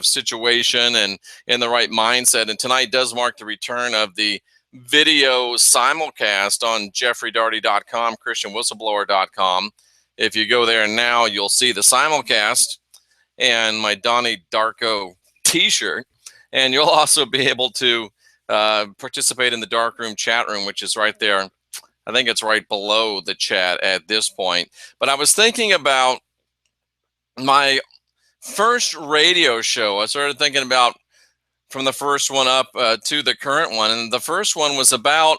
of situation and in the right mindset. And tonight does mark the return of the video simulcast on jeffreydarty.com, christianwhistleblower.com. If you go there now, you'll see the simulcast and my Donnie Darko t-shirt. And you'll also be able to participate in the darkroom chat room, which is right there. I think it's right below the chat at this point. But I was thinking about my first radio show. I started thinking about from the first one up to the current one. And the first one was about,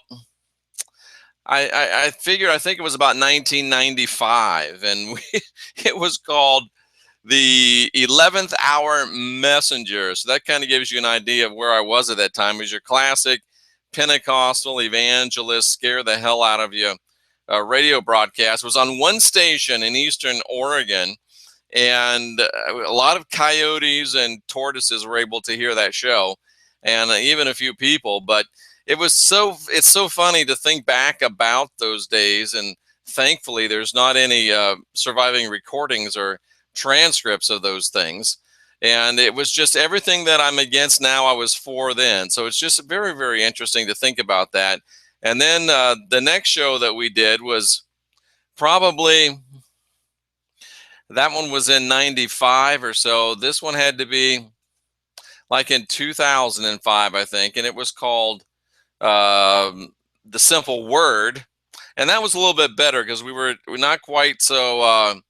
I think it was about 1995. And it was called the 11th Hour Messenger. So that kind of gives you an idea of where I was at that time. It was your classic Pentecostal evangelist, scare the hell out of you radio broadcast. It was on one station in Eastern Oregon. And a lot of coyotes and tortoises were able to hear that show, and even a few people. But it's so funny to think back about those days. And thankfully, there's not any surviving recordings or transcripts of those things. And it was just everything that I'm against now, I was for then. So it's just very, very interesting to think about that. And then the next show that we did was probably, that one was in 95 or so. This one had to be like in 2005, I think. And it was called The Simple Word. And that was a little bit better because we're not quite so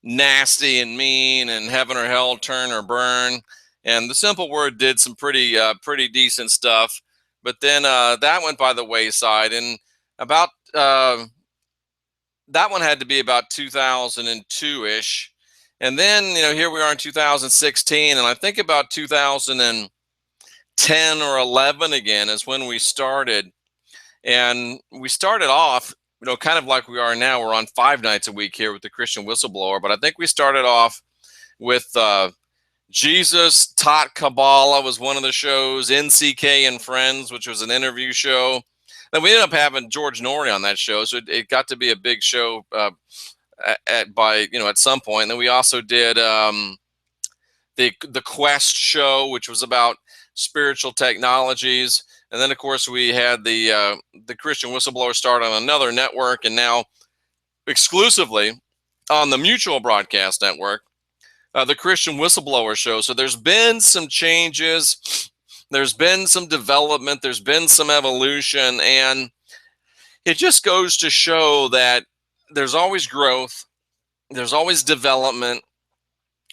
nasty and mean and heaven or hell, turn or burn. And The Simple Word did some pretty decent stuff. But then that went by the wayside. And about that one had to be about 2002-ish. And then, here we are in 2016. And I think about 2010 or 11 again is when we started. And we started off, kind of like we are now. We're on 5 nights a week here with the Christian Whistleblower. But I think we started off with Jesus Taught Kabbalah was one of the shows. NCK and Friends, which was an interview show. And we ended up having George Norrie on that show, so it got to be a big show at some point. And then we also did the Quest show, which was about spiritual technologies. And then, of course, we had the Christian Whistleblower start on another network, and now exclusively on the Mutual Broadcast Network, the Christian Whistleblower show. So there's been some changes. There's been some development, there's been some evolution, and it just goes to show that there's always growth, there's always development,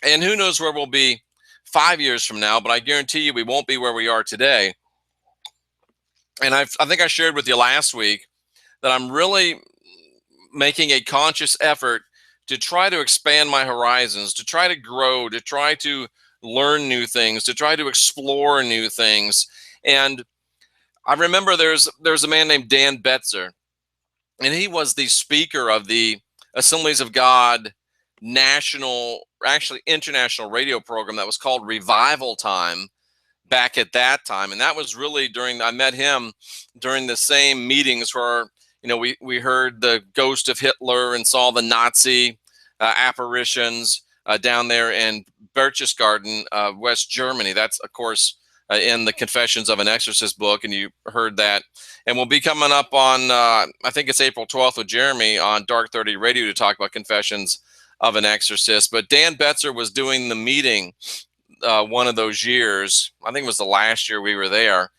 and who knows where we'll be 5 years from now, but I guarantee you we won't be where we are today. And I think I shared with you last week that I'm really making a conscious effort to try to expand my horizons, to try to grow, to try to learn new things, to try to explore new things. And I remember there's a man named Dan Betzer, and he was the speaker of the Assemblies of God international radio program that was called Revival Time back at that time. And that was really I met him during the same meetings where, we heard the ghost of Hitler and saw the Nazi apparitions down there in Berchtesgaden, West Germany. That's, of course, in the Confessions of an Exorcist book, and you heard that. And we'll be coming up on, I think it's April 12th with Jeremy on Dark 30 Radio to talk about Confessions of an Exorcist. But Dan Betzer was doing the meeting one of those years. I think it was the last year we were there.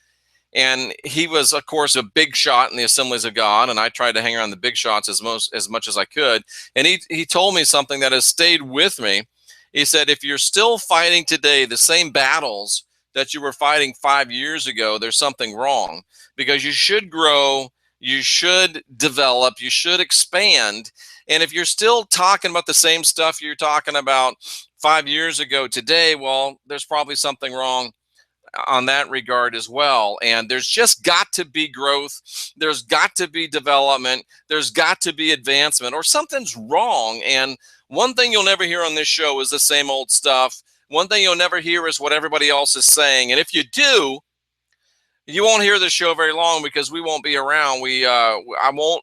And he was, of course, a big shot in the Assemblies of God, and I tried to hang around the big shots as much as I could. And he told me something that has stayed with me. He said, if you're still fighting today the same battles that you were fighting 5 years ago, there's something wrong, because you should grow, you should develop, you should expand. And if you're still talking about the same stuff you're talking about 5 years ago today, well, there's probably something wrong on that regard as well. And there's just got to be growth. There's got to be development. There's got to be advancement, or something's wrong. And one thing you'll never hear on this show is the same old stuff. One thing you'll never hear is what everybody else is saying. And if you do, you won't hear the show very long, because we won't be around. I won't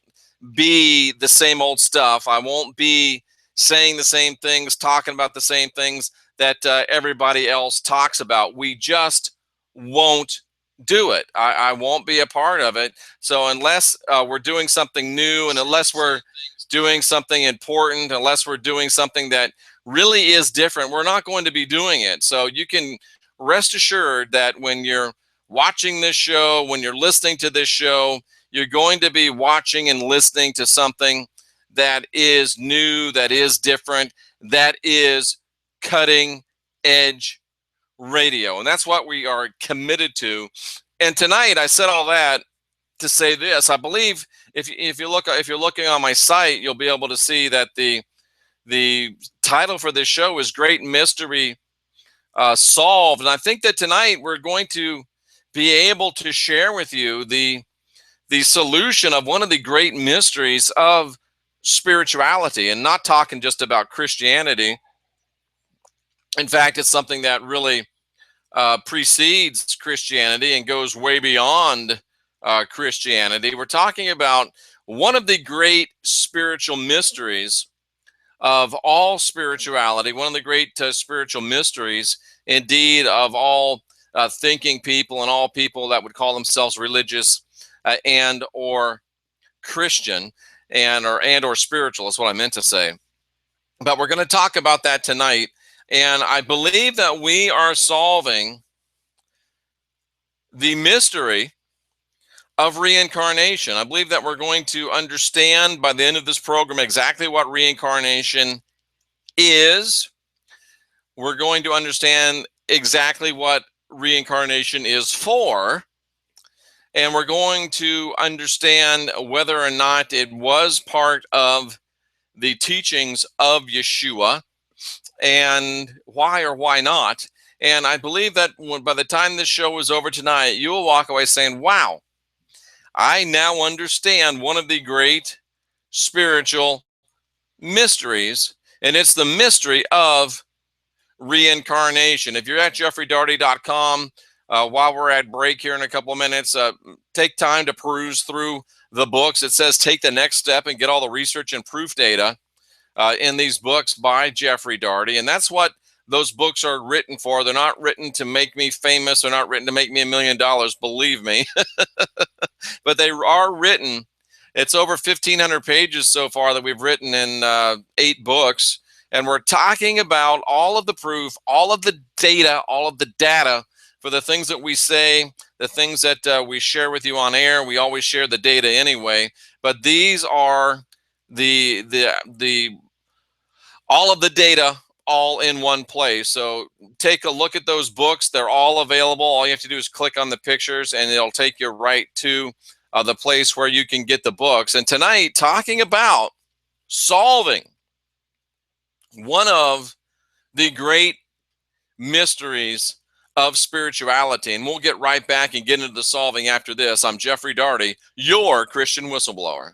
be the same old stuff. I won't be saying the same things, talking about the same things that everybody else talks about. We just won't do it. I won't be a part of it. So unless we're doing something new, and unless we're doing something important, unless we're doing something that really is different, we're not going to be doing it. So you can rest assured that when you're watching this show, when you're listening to this show, you're going to be watching and listening to something that is new, that is different, that is cutting edge radio. And that's what we are committed to. And tonight I said all that to say this. I believe if you're looking on my site, you'll be able to see that the title for this show is Great Mystery Solved. And I think that tonight we're going to be able to share with you the solution of one of the great mysteries of spirituality, and not talking just about Christianity. In fact, it's something that really precedes Christianity and goes way beyond Christianity. We're talking about one of the great spiritual mysteries of all spirituality, one of the great spiritual mysteries, indeed, of all thinking people and all people that would call themselves religious and or Christian and or spiritual is what I meant to say. But we're going to talk about that tonight. And I believe that we are solving the mystery of reincarnation. I believe that we're going to understand by the end of this program exactly what reincarnation is. We're going to understand exactly what reincarnation is for. And we're going to understand whether or not it was part of the teachings of Yeshua, and why or why not. And I believe that by the time this show is over tonight, you will walk away saying, wow, I now understand one of the great spiritual mysteries, and it's the mystery of reincarnation. If you're at jeffreydarty.com, while we're at break here in a couple of minutes, take time to peruse through the books. It says take the next step and get all the research and proof data in these books by Jeffrey Darty. And that's what those books are written for. They're not written to make me famous. They're not written to make me $1 million, believe me. But they are written. It's over 1,500 pages so far that we've written in 8 books. And we're talking about all of the proof, all of the data, all of the data for the things that we say, the things that we share with you on air. We always share the data anyway. But these are the all of the data all in one place. So take a look at those books. They're all available. All you have to do is click on the pictures and it'll take you right to the place where you can get the books. And tonight, talking about solving one of the great mysteries of spirituality. And we'll get right back and get into the solving after this. I'm Jeffrey Darty, your Christian whistleblower.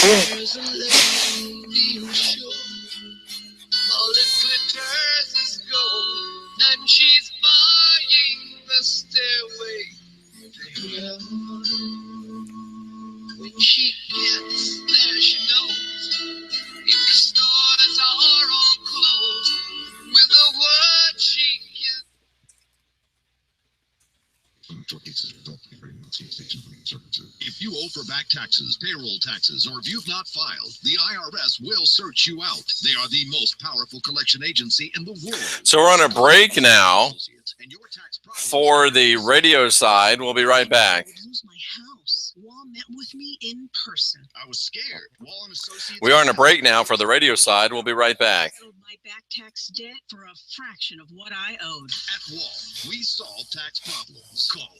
There's a lady who's sure all that glitters is gold, and she's buying the stairway to heaven. When she gets there, she knows if the stores are all closed, with a word she gives. If you owe for back taxes, payroll taxes, or if you've not filed, the IRS will search you out. They are the most powerful collection agency in the world. So we're on a break now for the radio side. We'll be right back. Wall met with me in person. I was scared. Wall and Associates. We are on a break now for the radio side. We'll be right back. I owed my back tax debt for a fraction of what I owed. At Wall, we solve tax problems. Call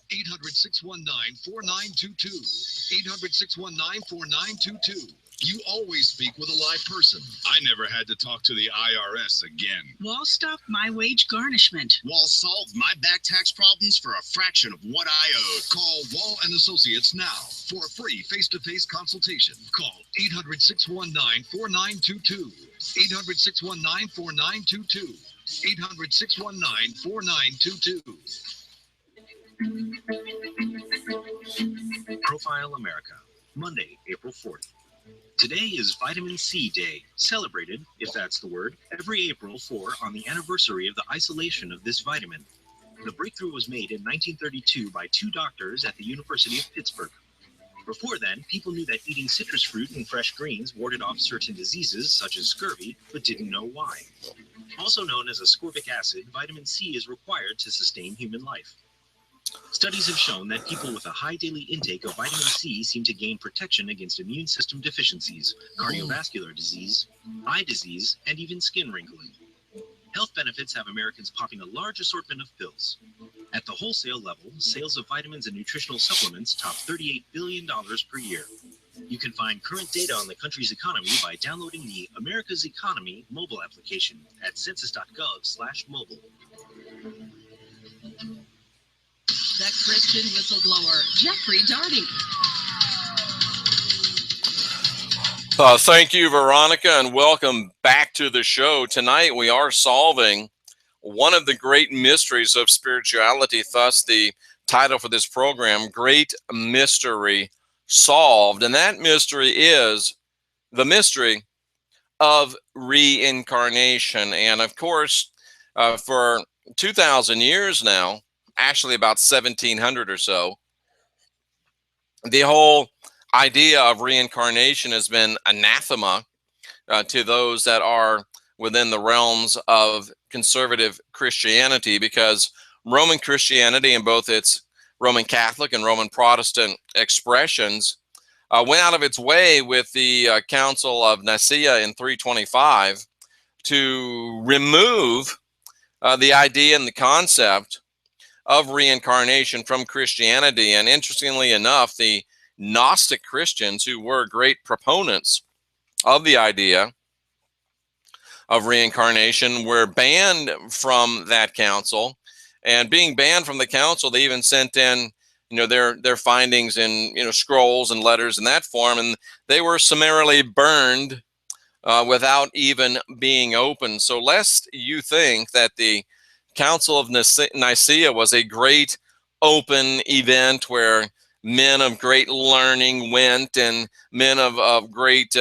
800-619-4922. 800-619-4922. You always speak with a live person. I never had to talk to the IRS again. Wall stopped my wage garnishment. Wall solved my back tax problems for a fraction of what I owed. Call Wall and Associates now for a free face-to-face consultation. Call 800-619-4922. 800-619-4922. 800-619-4922. Profile America, Monday, April 4th. Today is Vitamin C Day, celebrated, if that's the word, every April 4 on the anniversary of the isolation of this vitamin. The breakthrough was made in 1932 by two doctors at the University of Pittsburgh. Before then, people knew that eating citrus fruit and fresh greens warded off certain diseases such as scurvy, but didn't know why. Also known as ascorbic acid, vitamin C is required to sustain human life. Studies have shown that people with a high daily intake of vitamin C seem to gain protection against immune system deficiencies, cardiovascular disease, eye disease, and even skin wrinkling. Health benefits have Americans popping a large assortment of pills. At the wholesale level, sales of vitamins and nutritional supplements top $38 billion per year. You can find current data on the country's economy by downloading the America's Economy mobile application at census.gov/mobile. The Christian whistleblower, Jeffrey Darty. Thank you, Veronica, and welcome back to the show. Tonight we are solving one of the great mysteries of spirituality, thus the title for this program, Great Mystery Solved. And that mystery is the mystery of reincarnation. And of course, for 2,000 years now, actually about 1,700 or so, the whole idea of reincarnation has been anathema to those that are within the realms of conservative Christianity, because Roman Christianity, in both its Roman Catholic and Roman Protestant expressions, went out of its way with the Council of Nicaea in 325 to remove the idea and the concept of reincarnation from Christianity. And interestingly enough, the Gnostic Christians, who were great proponents of the idea of reincarnation, were banned from that council. And being banned from the council, they even sent in, their findings in, scrolls and letters in that form, and they were summarily burned without even being opened. So lest you think that the Council of Nicaea was a great open event where men of great learning went, and men of great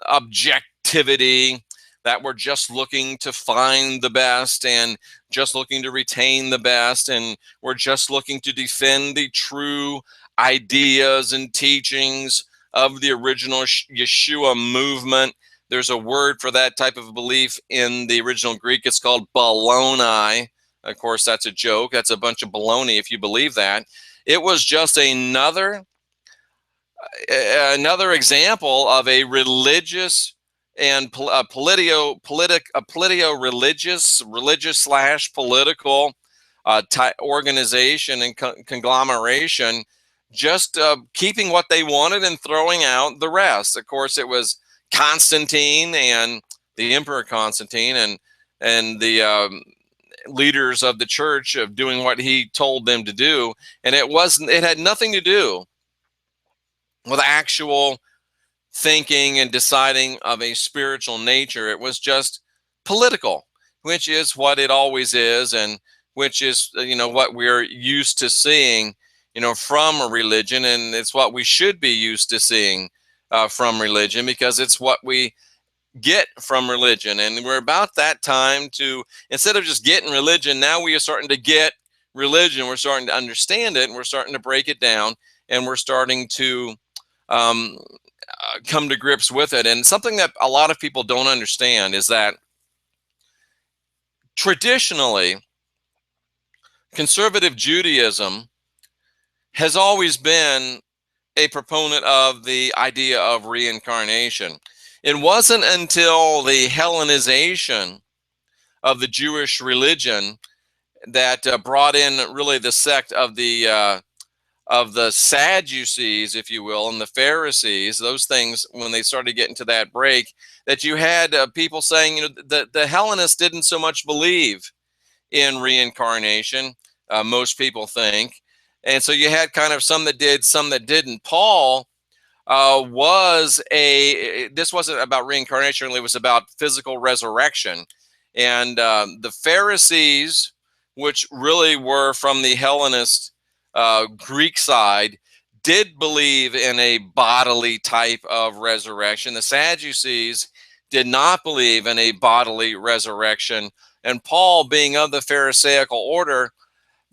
objectivity that were just looking to find the best and just looking to retain the best, and were just looking to defend the true ideas and teachings of the original Yeshua movement. There's a word for that type of belief in the original Greek. It's called baloney. Of course, that's a joke. That's a bunch of baloney if you believe that. It was just another example of a religious and religious/political organization and conglomeration, just keeping what they wanted and throwing out the rest. Of course, it was Constantine and the Emperor Constantine and the leaders of the church of doing what he told them to do, and it had nothing to do with actual thinking and deciding of a spiritual nature. It was just political, which is what it always is, and which is what we're used to seeing from a religion, and it's what we should be used to seeing from religion, because it's what we get from religion. And we're about that time to, instead of just getting religion, now we are starting to get religion. We're starting to understand it, and we're starting to break it down, and we're starting to come to grips with it. And something that a lot of people don't understand is that traditionally, conservative Judaism has always been a proponent of the idea of reincarnation. It wasn't until the Hellenization of the Jewish religion that brought in really the sect of the Sadducees, if you will, and the Pharisees, those things, when they started getting to that break, that you had people saying, the Hellenists didn't so much believe in reincarnation, most people think. And so you had kind of some that did, some that didn't. Paul this wasn't about reincarnation, really, it was about physical resurrection. And the Pharisees, which really were from the Hellenist Greek side, did believe in a bodily type of resurrection. The Sadducees did not believe in a bodily resurrection. And Paul, being of the Pharisaical order,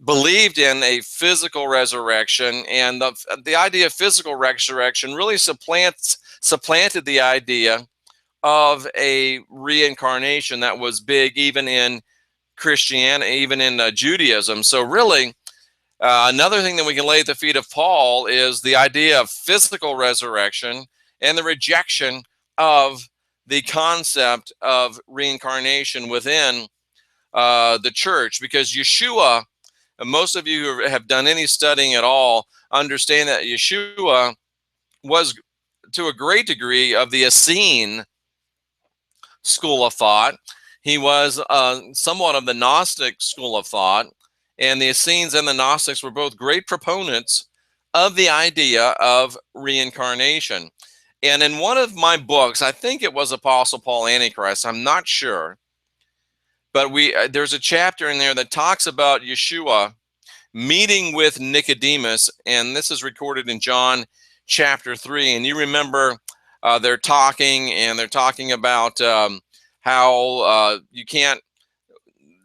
believed in a physical resurrection. And the idea of physical resurrection really supplanted the idea of a reincarnation that was big even in Christianity, even in Judaism. So really, another thing that we can lay at the feet of Paul is the idea of physical resurrection and the rejection of the concept of reincarnation within the church. Because Yeshua, most of you who have done any studying at all understand that Yeshua was, to a great degree, of the Essene school of thought. He was somewhat of the Gnostic school of thought, and the Essenes and the Gnostics were both great proponents of the idea of reincarnation. And in one of my books, I think it was Apostle Paul Antichrist, I'm not sure, but there's a chapter in there that talks about Yeshua meeting with Nicodemus, and this is recorded in John chapter 3. And you remember they're talking about how you can't,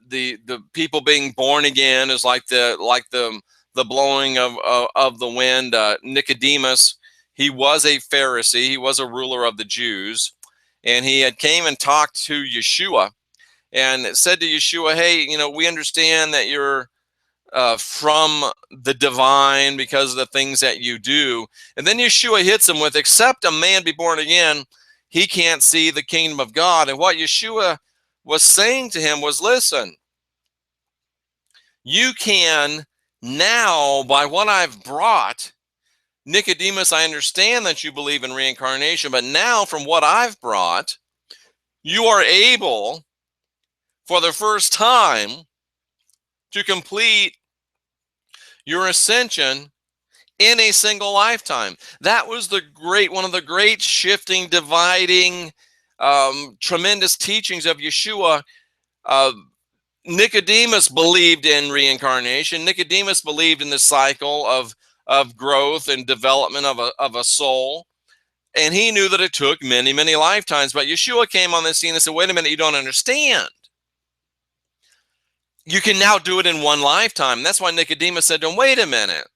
the people being born again is like the blowing of the wind. Nicodemus, he was a Pharisee, he was a ruler of the Jews, and he had came and talked to Yeshua and said to Yeshua, hey, we understand that you're from the divine because of the things that you do. And then Yeshua hits him with, except a man be born again, he can't see the kingdom of God. And what Yeshua was saying to him was, listen, you can now, by what I've brought, Nicodemus, I understand that you believe in reincarnation, but now from what I've brought, you are able, for the first time, to complete your ascension in a single lifetime. That was one of the great shifting, dividing, tremendous teachings of Yeshua. Nicodemus believed in reincarnation. Nicodemus believed in the cycle of growth and development of a soul. And he knew that it took many, many lifetimes. But Yeshua came on the scene and said, wait a minute, you don't understand. You can now do it in one lifetime. That's why Nicodemus said to him, wait a minute,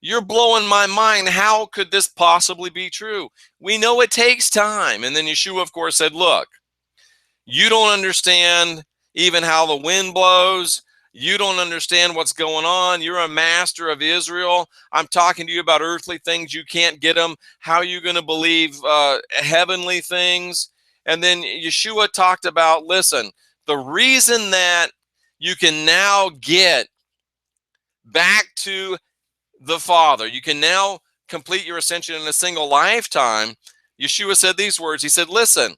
you're blowing my mind. How could this possibly be true? We know it takes time. And then Yeshua, of course, said, look, you don't understand even how the wind blows. You don't understand what's going on. You're a master of Israel. I'm talking to you about earthly things. You can't get them. How are you going to believe heavenly things? And then Yeshua talked about, listen, the reason that you can now get back to the Father, you can now complete your ascension in a single lifetime. Yeshua said these words. He said, listen,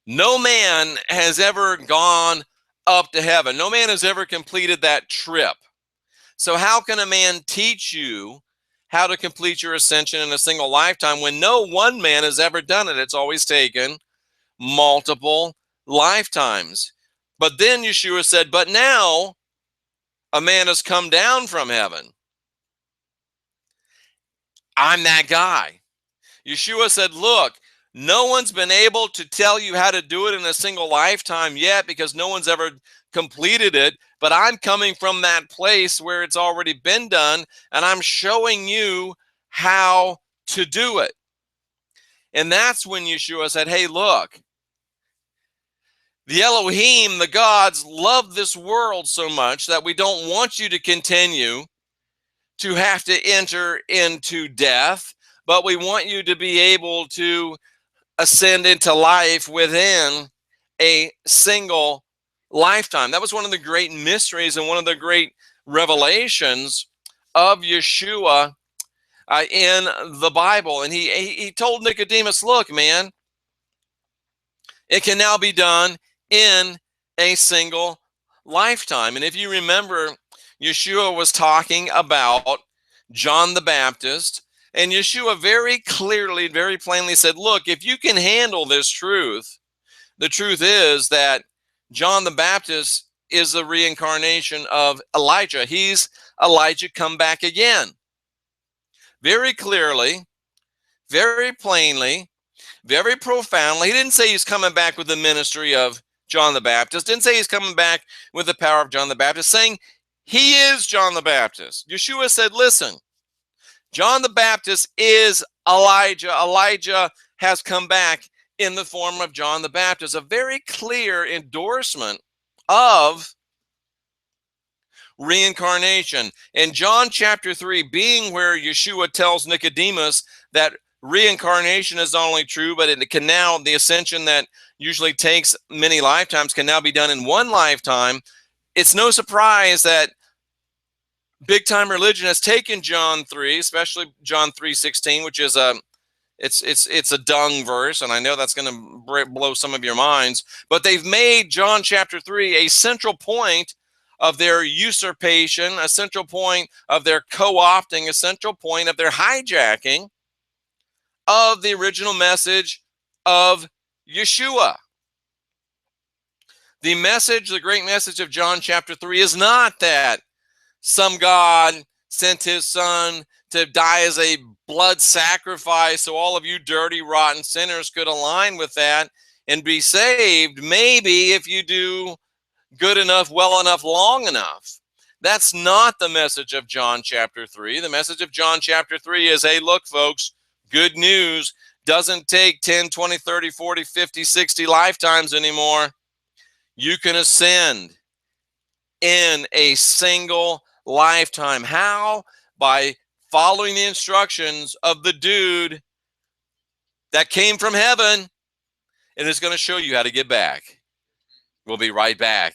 no man has ever gone up to heaven. No man has ever completed that trip. So how can a man teach you how to complete your ascension in a single lifetime when no one man has ever done it? It's always taken multiple lifetimes. But then Yeshua said, but now a man has come down from heaven. I'm that guy. Yeshua said, look, no one's been able to tell you how to do it in a single lifetime yet because no one's ever completed it. But I'm coming from that place where it's already been done, and I'm showing you how to do it. And that's when Yeshua said, hey, look, the Elohim, the gods, love this world so much that we don't want you to continue to have to enter into death, but we want you to be able to ascend into life within a single lifetime. That was one of the great mysteries and one of the great revelations of Yeshua in the Bible. And he told Nicodemus, look, man, it can now be done in a single lifetime. And if you remember, Yeshua was talking about John the Baptist, And Yeshua very clearly, very plainly said, look, if you can handle this truth, the truth is that John the Baptist is the reincarnation of Elijah. He's Elijah come back again. Very clearly, very plainly, very profoundly. He didn't say he's coming back with the ministry of John the Baptist. Didn't say he's coming back with the power of John the Baptist, saying he is John the Baptist. Yeshua said, listen, John the Baptist is Elijah. Elijah has come back in the form of John the Baptist. A very clear endorsement of reincarnation. In John chapter 3, being where Yeshua tells Nicodemus that reincarnation is not only true, but it can now, the ascension that usually takes many lifetimes can now be done in one lifetime. It's no surprise that big time religion has taken John 3, especially John 3:16, which is it's a dung verse, and I know that's going to blow some of your minds, but they've made John chapter 3 a central point of their usurpation, a central point of their co-opting, a central point of their hijacking of the original message of Yeshua. The message, the great message of John chapter 3 is not that some God sent his son to die as a blood sacrifice so all of you dirty, rotten sinners could align with that and be saved, maybe if you do good enough, well enough, long enough. That's not the message of John chapter 3. The message of John chapter 3 is, hey, look, folks, good news. Doesn't take 10, 20, 30, 40, 50, 60 lifetimes anymore. You can ascend in a single lifetime. How? By following the instructions of the dude that came from heaven and is going to show you how to get back. We'll be right back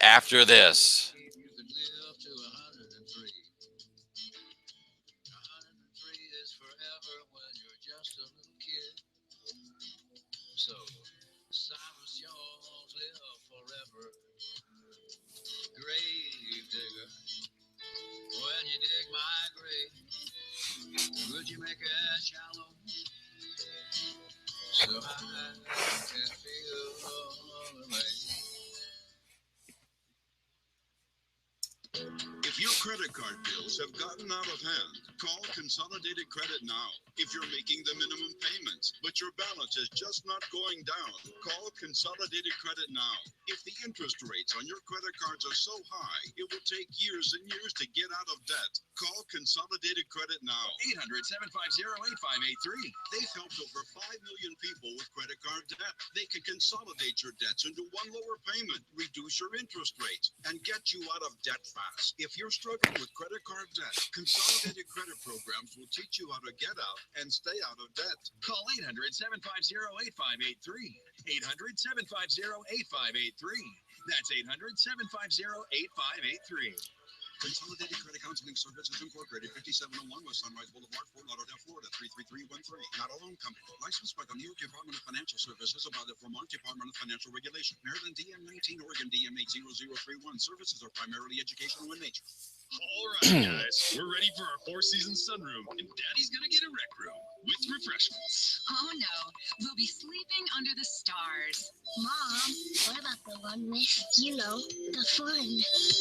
after this. You could live to 103. 103 is forever when you're just a little kid. So, Cyrus Jones live forever. Grave digger, when you dig my grave, would you make it shallow so I can feel the rain? If your credit card bills have gotten out of hand, call Consolidated Credit now. If you're making the minimum payments, but your balance is just not going down, call Consolidated Credit now. If the interest rates on your credit cards are so high, it will take years and years to get out of debt. Call Consolidated Credit now. 800-750-8583. They've helped over 5 million people with credit card debt. They can consolidate your debts into one lower payment, reduce your interest rates, and get you out of debt fast. If you're struggling with credit card debt, Consolidated Credit Programs will teach you how to get out and stay out of debt. Call 800-750-8583. 800-750-8583. That's 800-750-8583. Consolidated Credit Counseling Services Incorporated, 5701 West Sunrise Boulevard, Fort Lauderdale, Florida, 33313. Not a loan company. Licensed by the New York Department of Financial Services or by the Vermont Department of Financial Regulation. Maryland DM19, Oregon DM80031. Services are primarily educational in nature. All right, guys, we're ready for our four-season sunroom, and Daddy's gonna get a rec room with refreshments. Oh no, we'll be sleeping under the stars. Mom, what about the one with, the fun?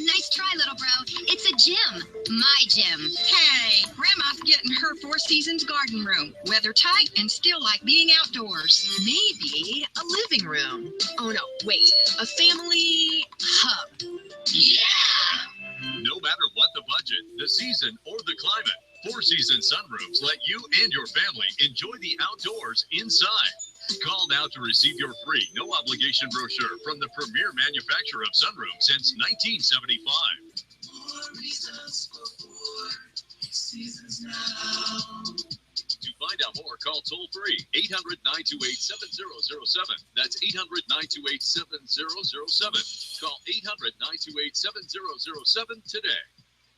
Nice try, little bro. It's a gym. My gym. Hey, Grandma's getting her Four Seasons garden room. Weather tight and still like being outdoors. Maybe a living room. Oh no, wait, a family hub. Yeah! No matter what the budget, the season, or the climate, Four Seasons Sunrooms let you and your family enjoy the outdoors inside. Call now to receive your free, no-obligation brochure from the premier manufacturer of sunrooms since 1975. More reasons for Four Seasons now. To find out more, call toll-free 800-928-7007. That's 800-928-7007. Call 800-928-7007 today.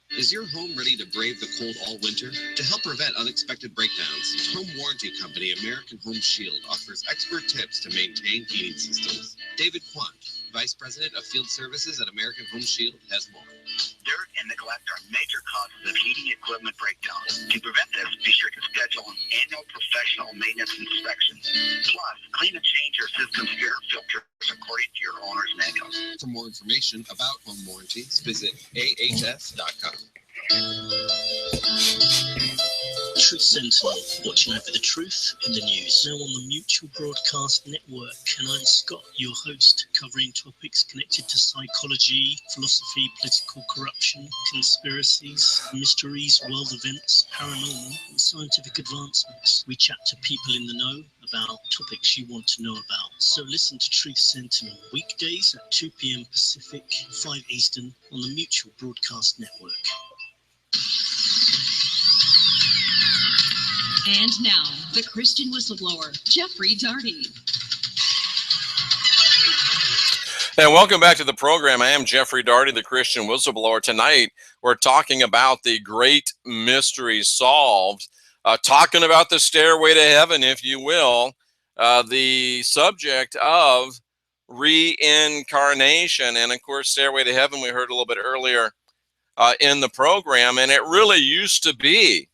Is your home ready to brave the cold all winter? To help prevent unexpected breakdowns, home warranty company American Home Shield offers expert tips to maintain heating systems. David Quant, Vice President of Field Services at American Home Shield, has more. Dirt and neglect are major causes of heating equipment breakdowns. To prevent this, be sure to schedule an annual professional maintenance inspection. Plus, clean and change your system's air filters according to your owner's manual. For more information about home warranties, visit ahs.com. Truth Sentinel, watching over the truth in the news. Now on the Mutual Broadcast Network, and I'm Scott, your host, covering topics connected to psychology, philosophy, political corruption, conspiracies, mysteries, world events, paranormal, and scientific advancements. We chat to people in the know about topics you want to know about. So listen to Truth Sentinel weekdays at 2 p.m. Pacific, 5 Eastern on the Mutual Broadcast Network. And now, the Christian whistleblower, Jeffrey Daugherty. And welcome back to the program. I am Jeffrey Daugherty, the Christian whistleblower. Tonight, we're talking about the great mystery solved, talking about the stairway to heaven, if you will, the subject of reincarnation. And of course, stairway to heaven, we heard a little bit earlier in the program, and it really used to be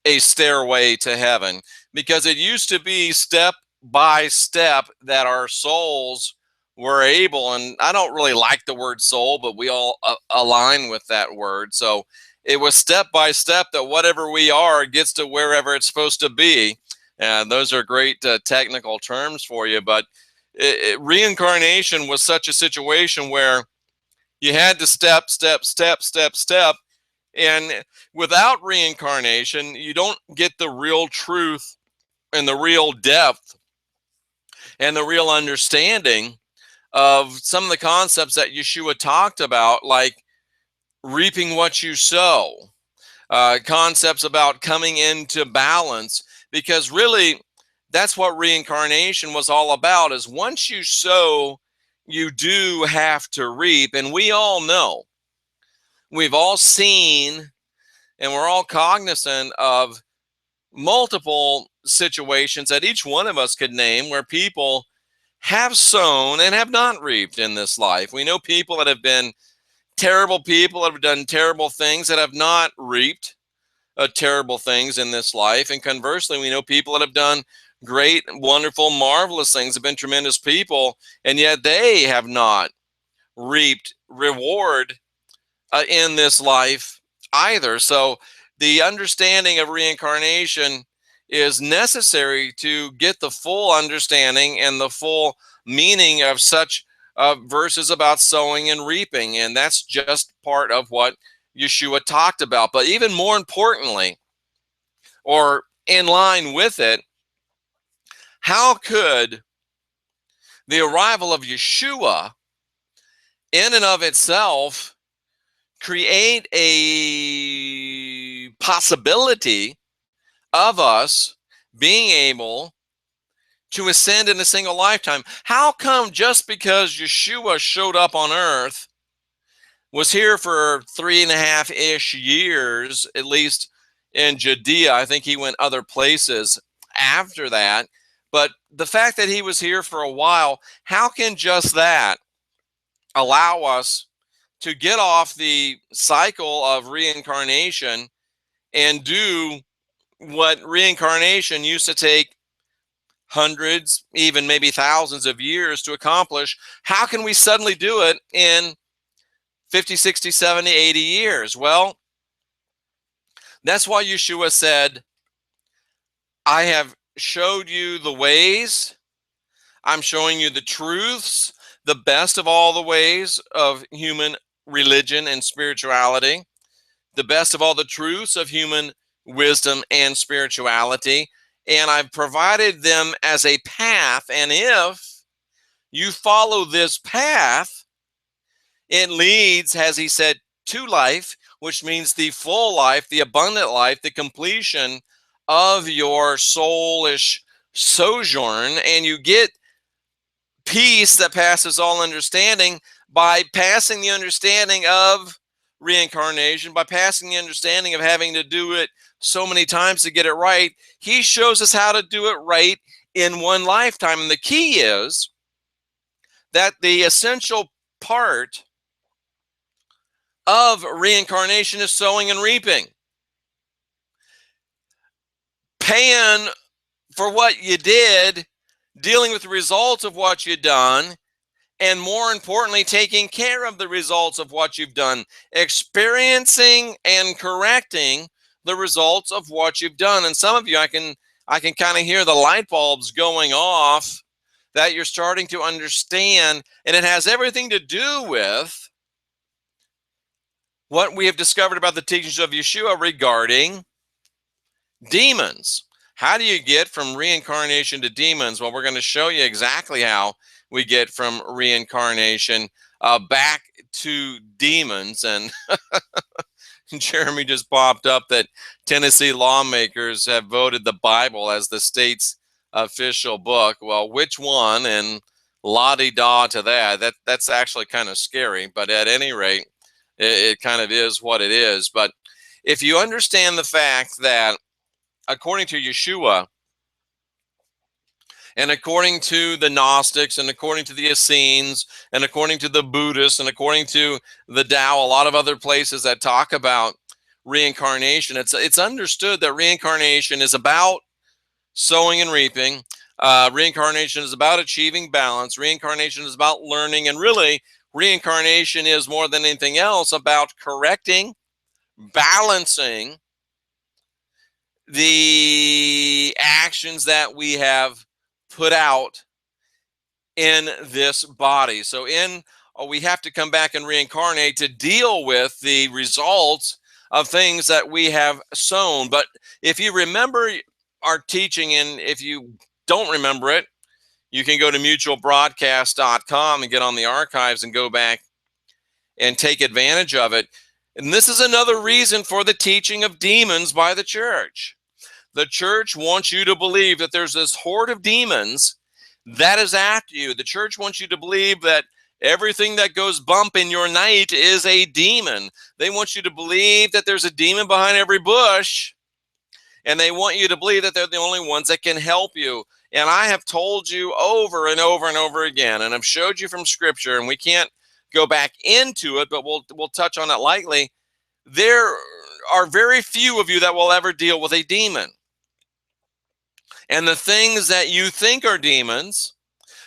a stairway to heaven, because it used to be step by step that our souls were able, and I don't really like the word soul, but we all align with that word. So it was step by step that whatever we are gets to wherever it's supposed to be. And those are great technical terms for you, but reincarnation was such a situation where you had to step. And without reincarnation, you don't get the real truth and the real depth and the real understanding of some of the concepts that Yeshua talked about, like reaping what you sow, concepts about coming into balance, because really that's what reincarnation was all about, is once you sow, you do have to reap. And we all know, we've all seen, and we're all cognizant of multiple situations that each one of us could name where people have sown and have not reaped in this life. We know people that have been terrible people, that have done terrible things, that have not reaped terrible things in this life. And conversely, we know people that have done great, wonderful, marvelous things, have been tremendous people, and yet they have not reaped reward in this life either. So the understanding of reincarnation is necessary to get the full understanding and the full meaning of such verses about sowing and reaping. And that's just part of what Yeshua talked about. But even more importantly, or in line with it, how could the arrival of Yeshua in and of itself create a possibility of us being able to ascend in a single lifetime? How come just because Yeshua showed up on earth, was here for 3.5-ish years, at least in Judea? I think he went other places after that. But the fact that he was here for a while, how can just that allow us to get off the cycle of reincarnation and do what reincarnation used to take hundreds, even maybe thousands of years to accomplish? How can we suddenly do it in 50, 60, 70, 80 years? Well, that's why Yeshua said, I have showed you the ways. I'm showing you the truths, the best of all the ways of human religion and spirituality, the best of all the truths of human wisdom and spirituality, and I've provided them as a path. And if you follow this path, it leads, as he said, to life, which means the full life, the abundant life, the completion of your soulish sojourn, and you get peace that passes all understanding by passing the understanding of reincarnation, by passing the understanding of having to do it so many times to get it right. He shows us how to do it right in one lifetime. And the key is that the essential part of reincarnation is sowing and reaping. Paying for what you did, dealing with the results of what you've done, and more importantly, taking care of the results of what you've done, experiencing and correcting the results of what you've done. And some of you, I can kind of hear the light bulbs going off that you're starting to understand, and it has everything to do with what we have discovered about the teachings of Yeshua regarding demons. How do you get from reincarnation to demons? Well, we're going to show you exactly how we get from reincarnation back to demons. And Jeremy just popped up that Tennessee lawmakers have voted the Bible as the state's official book. Well, which one? And la-di-da to that. That's actually kind of scary, but at any rate, it kind of is what it is. But if you understand the fact that according to Yeshua, and according to the Gnostics, and according to the Essenes, and according to the Buddhists, and according to the Tao, a lot of other places that talk about reincarnation, it's understood that reincarnation is about sowing and reaping. Reincarnation is about achieving balance. Reincarnation is about learning. And really, reincarnation is more than anything else about correcting, balancing the actions that we have put out in this body. So we have to come back and reincarnate to deal with the results of things that we have sown. But if you remember our teaching, and if you don't remember it, you can go to mutualbroadcast.com and get on the archives and go back and take advantage of it. And this is another reason for the teaching of demons by the church. The church wants you to believe that there's this horde of demons that is after you. The church wants you to believe that everything that goes bump in your night is a demon. They want you to believe that there's a demon behind every bush, and they want you to believe that they're the only ones that can help you. And I have told you over and over and over again, and I've showed you from Scripture, and we can't go back into it, but we'll touch on it lightly. There are very few of you that will ever deal with a demon. And the things that you think are demons,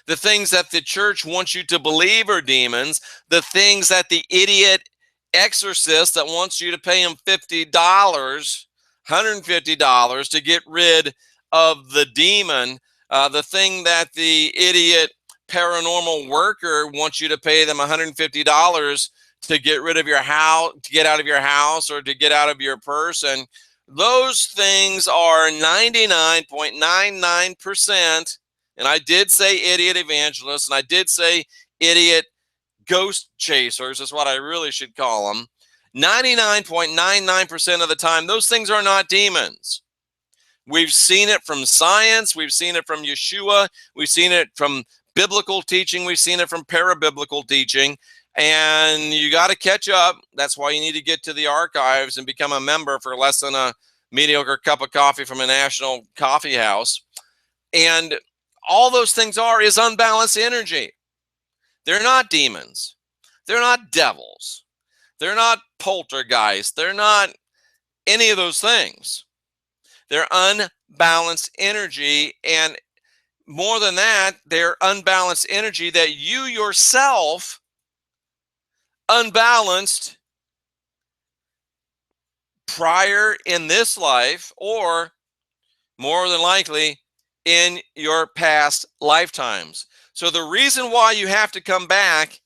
the things that the church wants you to believe are demons, the things that the idiot exorcist that wants you to pay him $50, $150 to get rid of the demon, the thing that the idiot paranormal worker wants you to pay them $150 to get rid of your house, to get out of your house, or to get out of your person. Those things are 99.99%, and I did say idiot evangelists, and I did say idiot ghost chasers is what I really should call them. 99.99% of the time, those things are not demons. We've seen it from science. We've seen it from Yeshua. We've seen it from biblical teaching. We've seen it from parabiblical teaching. And you got to catch up. That's why you need to get to the archives and become a member for less than a mediocre cup of coffee from a national coffee house. And all those things is unbalanced energy. They're not demons. They're not devils. They're not poltergeists. They're not any of those things. They're unbalanced energy. And more than that, they're unbalanced energy that you yourself unbalanced prior in this life, or more than likely in your past lifetimes. So the reason why you have to come back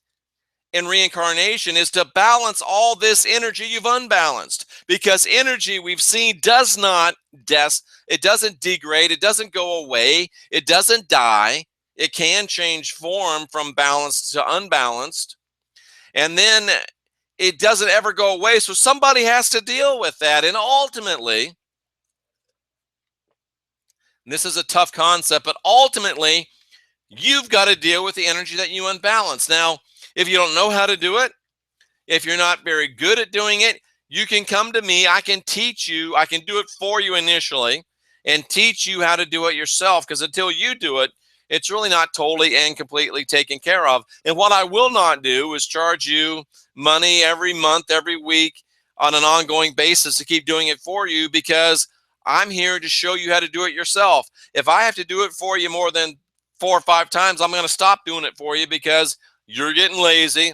in reincarnation is to balance all this energy you've unbalanced, because energy, we've seen, does not it doesn't degrade, it doesn't go away, it doesn't die. It can change form from balanced to unbalanced, and then it doesn't ever go away. So somebody has to deal with that. And ultimately, and this is a tough concept, but ultimately, you've got to deal with the energy that you unbalance. Now, if you don't know how to do it, if you're not very good at doing it, you can come to me. I can teach you. I can do it for you initially and teach you how to do it yourself, because until you do it, it's really not totally and completely taken care of. And what I will not do is charge you money every month, every week on an ongoing basis to keep doing it for you, because I'm here to show you how to do it yourself. If I have to do it for you more than 4 or 5 times, I'm going to stop doing it for you because you're getting lazy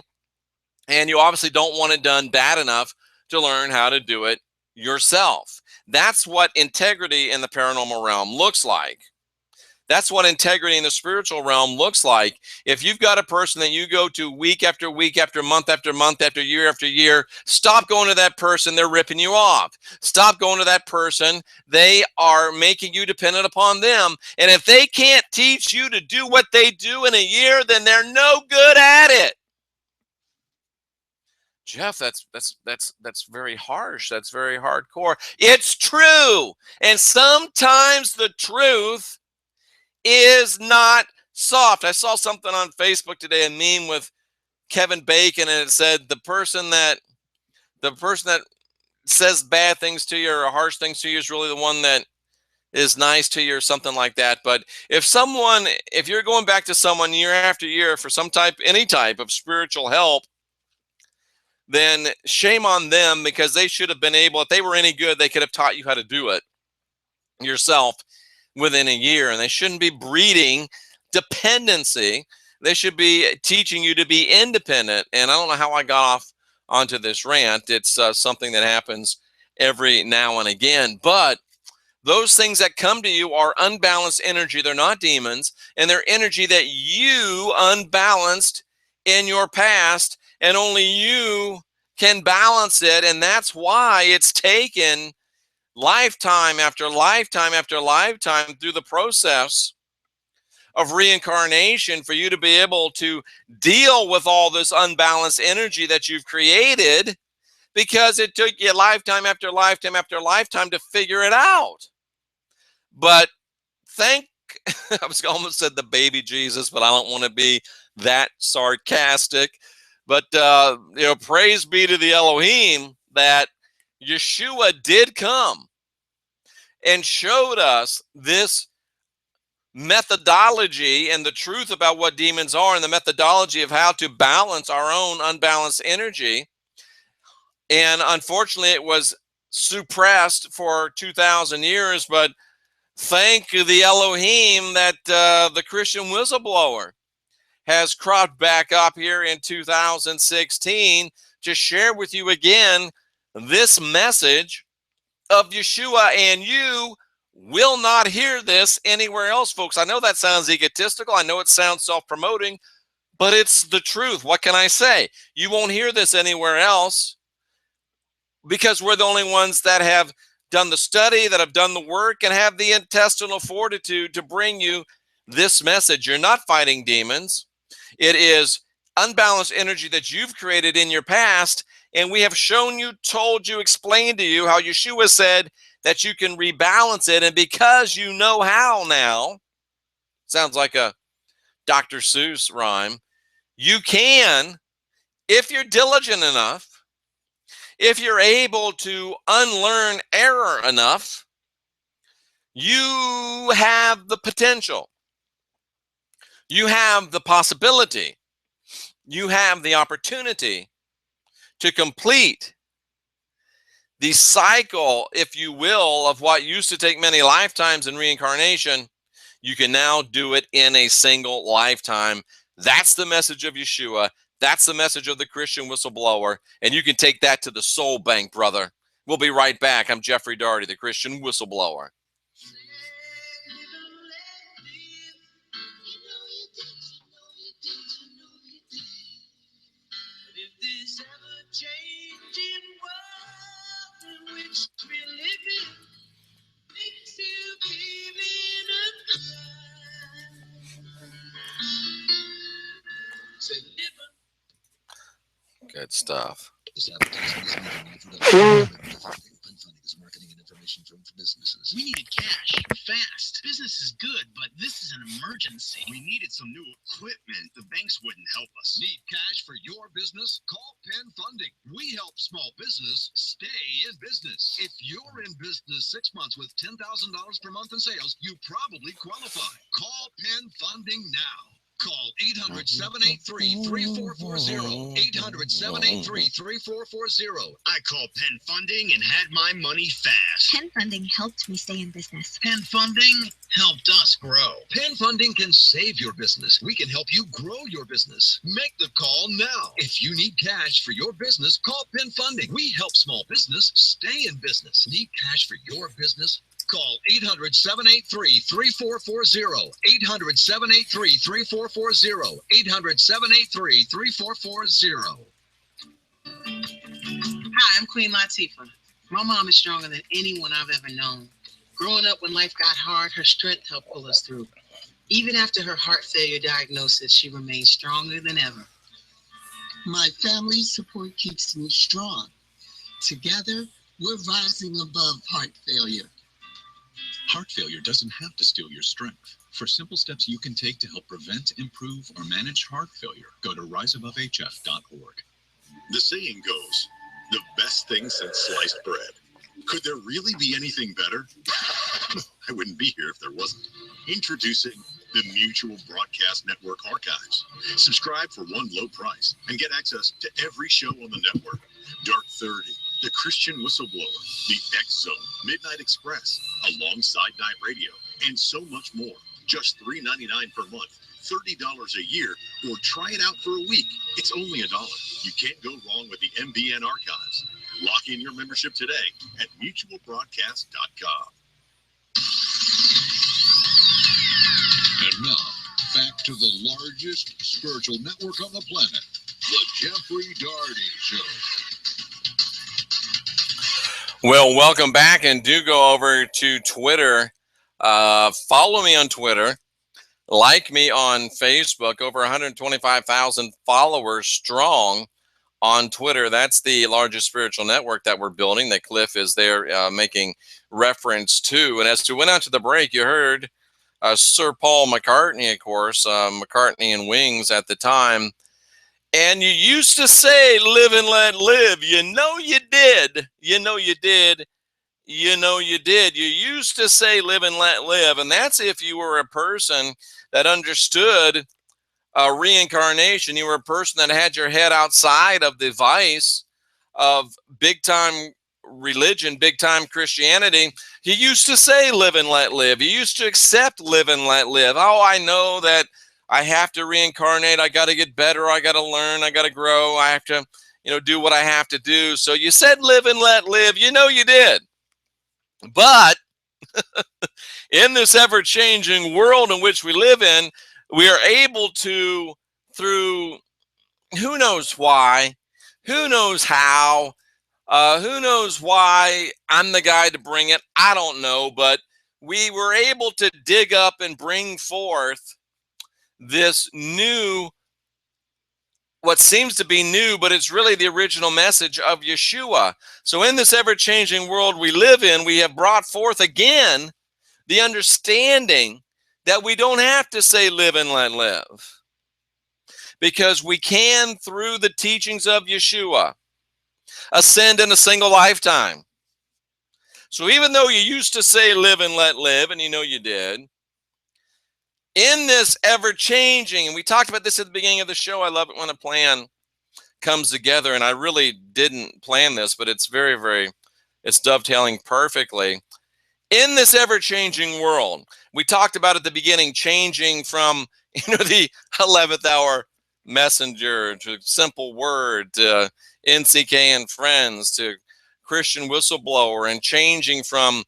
and you obviously don't want it done bad enough to learn how to do it yourself. That's what integrity in the paranormal realm looks like. That's what integrity in the spiritual realm looks like. If you've got a person that you go to week after week, after month, after year, stop going to that person. They're ripping you off. Stop going to that person. They are making you dependent upon them. And if they can't teach you to do what they do in a year, then they're no good at it. Jeff, that's very harsh. That's very hardcore. It's true. And sometimes the truth is not soft. I saw something on Facebook today, a meme with Kevin Bacon, and it said the person that says bad things to you or harsh things to you is really the one that is nice to you, or something like that. But if you're going back to someone year after year for any type of spiritual help, then shame on them, because they should have been able, if they were any good, they could have taught you how to do it yourself within a year. And they shouldn't be breeding dependency. They should be teaching you to be independent. And I don't know how I got off onto this rant. It's something that happens every now and again. But those things that come to you are unbalanced energy. They're not demons. And they're energy that you unbalanced in your past. And only you can balance it. And that's why it's taken lifetime after lifetime after lifetime through the process of reincarnation for you to be able to deal with all this unbalanced energy that you've created, because it took you lifetime after lifetime after lifetime to figure it out. But I was almost said the baby Jesus, but I don't want to be that sarcastic. But, praise be to the Elohim that Yeshua did come and showed us this methodology and the truth about what demons are, and the methodology of how to balance our own unbalanced energy. And unfortunately, it was suppressed for 2,000 years. But thank the Elohim that the Christian whistleblower has cropped back up here in 2016 to share with you again this message of Yeshua. And you will not hear this anywhere else, folks. I know that sounds egotistical. I know it sounds self-promoting, but it's the truth. What can I say? You won't hear this anywhere else, because we're the only ones that have done the study, that have done the work, and have the intestinal fortitude to bring you this message. You're not fighting demons. It is unbalanced energy that you've created in your past, and we have shown you, told you, explained to you how Yeshua said that you can rebalance it. And because you know how now, sounds like a Dr. Seuss rhyme, you can, if you're diligent enough, if you're able to unlearn error enough, you have the potential. You have the possibility, you have the opportunity to complete the cycle, if you will, of what used to take many lifetimes in reincarnation. You can now do it in a single lifetime. That's the message of Yeshua. That's the message of the Christian whistleblower. And you can take that to the soul bank, brother. We'll be right back. I'm Jeffrey Daugherty, the Christian whistleblower. Good stuff. We needed cash. fast. Business is good, but this is an emergency. We needed some new equipment. The banks wouldn't help us. Need cash for your business? Call Penn Funding. We help small business stay in business. If you're in business 6 months with $10,000 per month in sales, you probably qualify. Call Penn Funding now. Call 800-783-3440. 800-783-3440. I called Penn Funding and had my money fast. Penn Funding helped me stay in business. Penn Funding helped us grow. Penn Funding can save your business. We can help you grow your business. Make the call now. If you need cash for your business, call Penn Funding. We help small business stay in business. Need cash for your business? Call 800-783-3440. 800-783-3440. 800-783-3440. Hi, I'm Queen Latifah. My mom is stronger than anyone I've ever known. Growing up when life got hard, her strength helped pull us through. Even after her heart failure diagnosis, she remained stronger than ever. My family's support keeps me strong. Together, we're rising above heart failure. Heart failure doesn't have to steal your strength. For simple steps you can take to help prevent, improve, or manage heart failure, go to riseabovehf.org. The saying goes, the best thing since sliced bread. Could there really be anything better? I wouldn't be here if there wasn't. Introducing the Mutual Broadcast Network Archives. Subscribe for one low price and get access to every show on the network. Dark 30, The Christian Whistleblower, The X Zone, Midnight Express, Alongside Night Radio, and so much more. Just $3.99 per month, $30 a year, or try it out for a week. It's only $1. You can't go wrong with the MBN archives. Lock in your membership today at mutualbroadcast.com. And now, back to the largest spiritual network on the planet, the Jeffrey Daugherty Show. Well, welcome back, and do go over to Twitter. Follow me on Twitter. Like me on Facebook. Over 125,000 followers strong on Twitter. That's the largest spiritual network that we're building, that Cliff is there making reference to. And as we went out to the break, you heard Sir Paul McCartney, of course, McCartney and Wings at the time. And you used to say, live and let live. You know you did. You know you did. You know you did. You used to say, live and let live. And that's if you were a person that understood reincarnation. You were a person that had your head outside of the vice of big-time religion, big-time Christianity. You used to say, live and let live. You used to accept live and let live. Oh, I know that I have to reincarnate. I got to get better. I got to learn. I got to grow. I have to, do what I have to do. So you said live and let live. You know you did. But in this ever-changing world in which we live in, we are able to, through who knows why, who knows how, who knows why I'm the guy to bring it, I don't know, but we were able to dig up and bring forth this new, what seems to be new, but it's really the original message of Yeshua. So in this ever-changing world we live in, we have brought forth again the understanding that we don't have to say live and let live, because we can, through the teachings of Yeshua, ascend in a single lifetime. So even though you used to say live and let live, and you know you did, in this ever-changing, and we talked about this at the beginning of the show, I love it when a plan comes together, and I really didn't plan this, but it's very, very, it's dovetailing perfectly. In this ever-changing world, we talked about at the beginning, changing from, the 11th hour messenger to Simple Word to NCK and Friends to Christian Whistleblower, and changing from,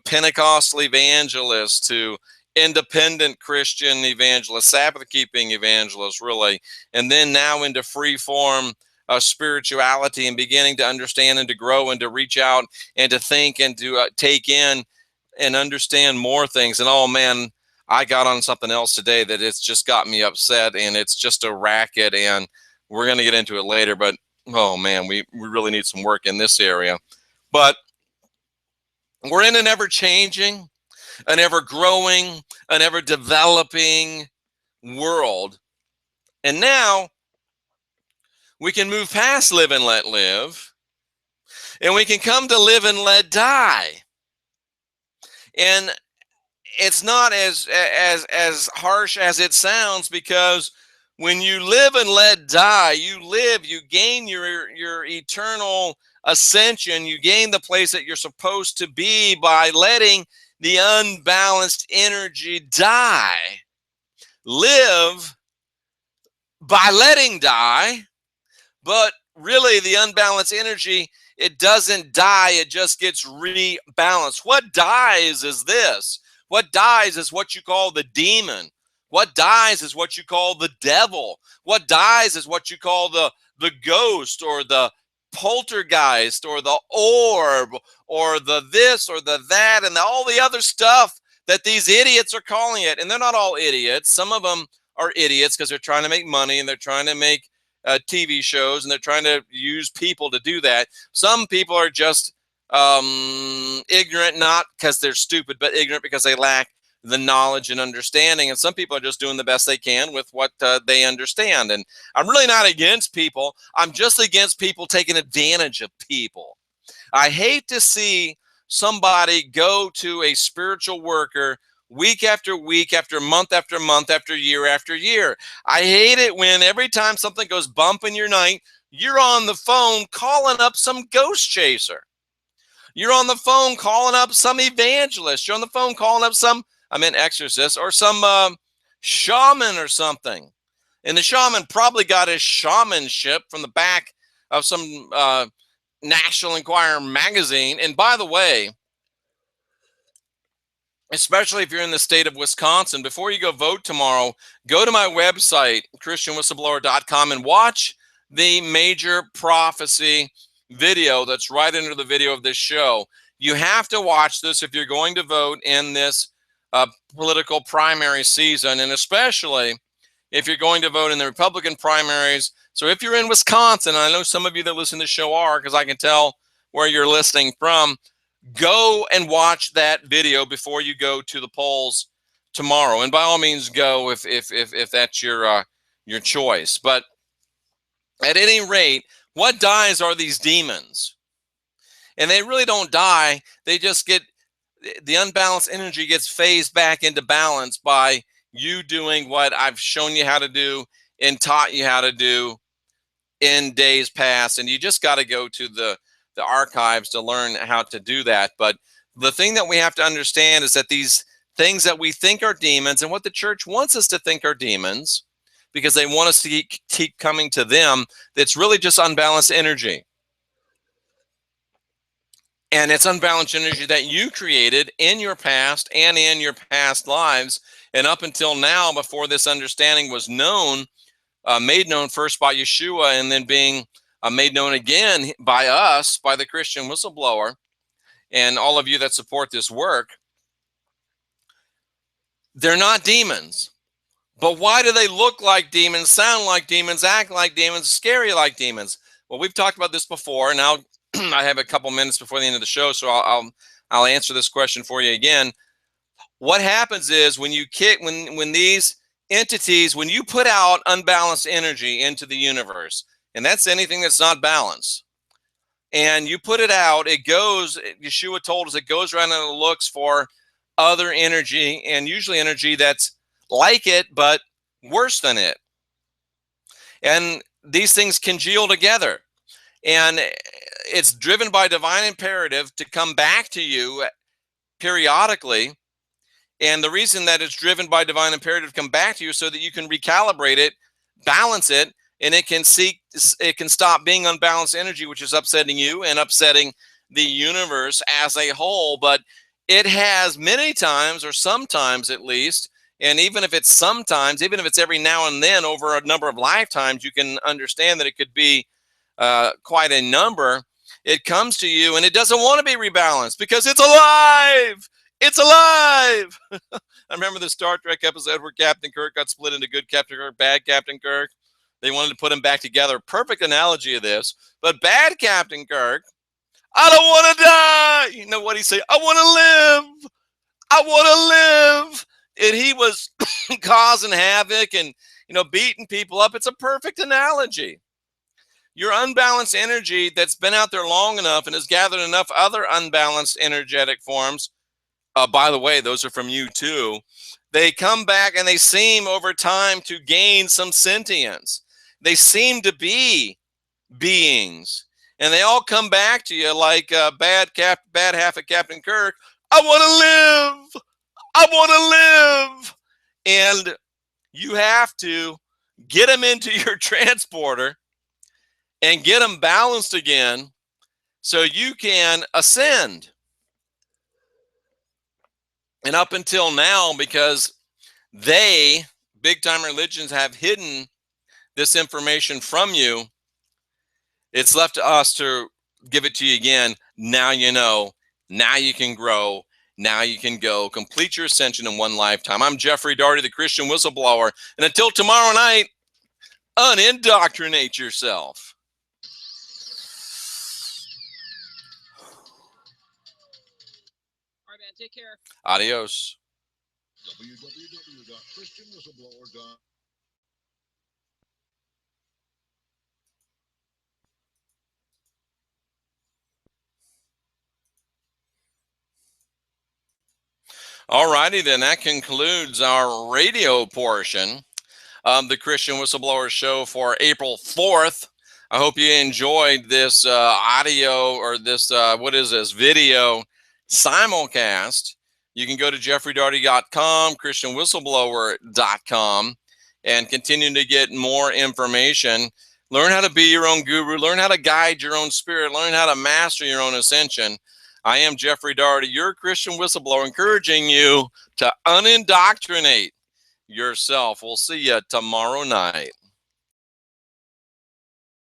Pentecostal evangelist to independent Christian evangelist, Sabbath-keeping evangelist, really, and then now into free-form spirituality, and beginning to understand and to grow and to reach out and to think and to take in and understand more things. And oh man, I got on something else today that it's just got me upset, and it's just a racket, and we're going to get into it later, but oh man, we really need some work in this area. But we're in an ever-changing an ever-growing, an ever-developing world. And now we can move past live and let live, and we can come to live and let die. And it's not as harsh as it sounds, because when you live and let die, you live, you gain your eternal ascension, you gain the place that you're supposed to be by letting the unbalanced energy die. Live by letting die, but really the unbalanced energy, it doesn't die, it just gets rebalanced. What dies is this. What dies is what you call the demon. What dies is what you call the devil. What dies is what you call the ghost, or the poltergeist, or the orb, or the this or the that, and all the other stuff that these idiots are calling it. And they're not all idiots. Some of them are idiots because they're trying to make money, and they're trying to make TV shows, and they're trying to use people to do that. Some people are just ignorant, not because they're stupid, but ignorant because they lack the knowledge and understanding. And some people are just doing the best they can with what they understand. And I'm really not against people. I'm just against people taking advantage of people. I hate to see somebody go to a spiritual worker week after week, after month, after month, after year. I hate it when every time something goes bump in your night, you're on the phone calling up some ghost chaser. You're on the phone calling up some evangelist. You're on the phone calling up some, exorcist, or some shaman or something. And the shaman probably got his shamanship from the back of some National Enquirer magazine. And by the way, especially if you're in the state of Wisconsin, before you go vote tomorrow, go to my website, ChristianWhistleblower.com, and watch the Major Prophecy video that's right under the video of this show. You have to watch this if you're going to vote in this political primary season, and especially if you're going to vote in the Republican primaries. So if you're in Wisconsin, I know some of you that listen to the show are, because I can tell where you're listening from, go and watch that video before you go to the polls tomorrow. And by all means, go if that's your choice. But at any rate, what dies are these demons. And they really don't die. They just get, the unbalanced energy gets phased back into balance by you doing what I've shown you how to do and taught you how to do in days past. And you just got to go to the archives to learn how to do that. But the thing that we have to understand is that these things that we think are demons, and what the church wants us to think are demons, because they want us to keep coming to them, that's really just unbalanced energy. And it's unbalanced energy that you created in your past and in your past lives. And up until now, before this understanding was known, made known first by Yeshua, and then being made known again by us, by the Christian Whistleblower, and all of you that support this work, they're not demons. But why do they look like demons, sound like demons, act like demons, scary like demons? Well, we've talked about this before. Now I have a couple minutes before the end of the show, so I'll answer this question for you again. What happens is when these entities, when you put out unbalanced energy into the universe, and that's anything that's not balanced, and you put it out, it goes, Yeshua told us, it goes around and it looks for other energy, and usually energy that's like it, but worse than it. And these things congeal together. And it's driven by divine imperative to come back to you periodically. And the reason that it's driven by divine imperative to come back to you so that you can recalibrate it, balance it, and it can stop being unbalanced energy, which is upsetting you and upsetting the universe as a whole. But it has many times, or sometimes at least, and even if it's sometimes, even if it's every now and then over a number of lifetimes, you can understand that it could be quite a number. It comes to you and it doesn't want to be rebalanced because it's alive. It's alive. I remember the Star Trek episode where Captain Kirk got split into good Captain Kirk, bad Captain Kirk. They wanted to put him back together. Perfect analogy of this. But bad Captain Kirk, I don't want to die. You know what he say? I want to live. I want to live. And he was causing havoc and, beating people up. It's a perfect analogy. Your unbalanced energy that's been out there long enough and has gathered enough other unbalanced energetic forms. By the way, those are from you too. They come back and they seem over time to gain some sentience. They seem to be beings. And they all come back to you like bad half of Captain Kirk. I want to live. I want to live. And you have to get them into your transporter and get them balanced again so you can ascend. And up until now, because big time religions have hidden this information from you, it's left to us to give it to you again. Now you know. Now you can grow. Now you can go. Complete your ascension in one lifetime. I'm Jeffrey Daugherty, the Christian Whistleblower. And until tomorrow night, unindoctrinate yourself. All right, man. Take care. Adios. www.christianwhistleblower.com. All righty, then that concludes our radio portion of the Christian Whistleblower Show for April 4th. I hope you enjoyed this audio or this, video simulcast. You can go to jeffreydaugherty.com, christianwhistleblower.com, and continue to get more information. Learn how to be your own guru. Learn how to guide your own spirit. Learn how to master your own ascension. I am Jeffrey Daugherty, your Christian Whistleblower, encouraging you to unindoctrinate yourself. We'll see you tomorrow night.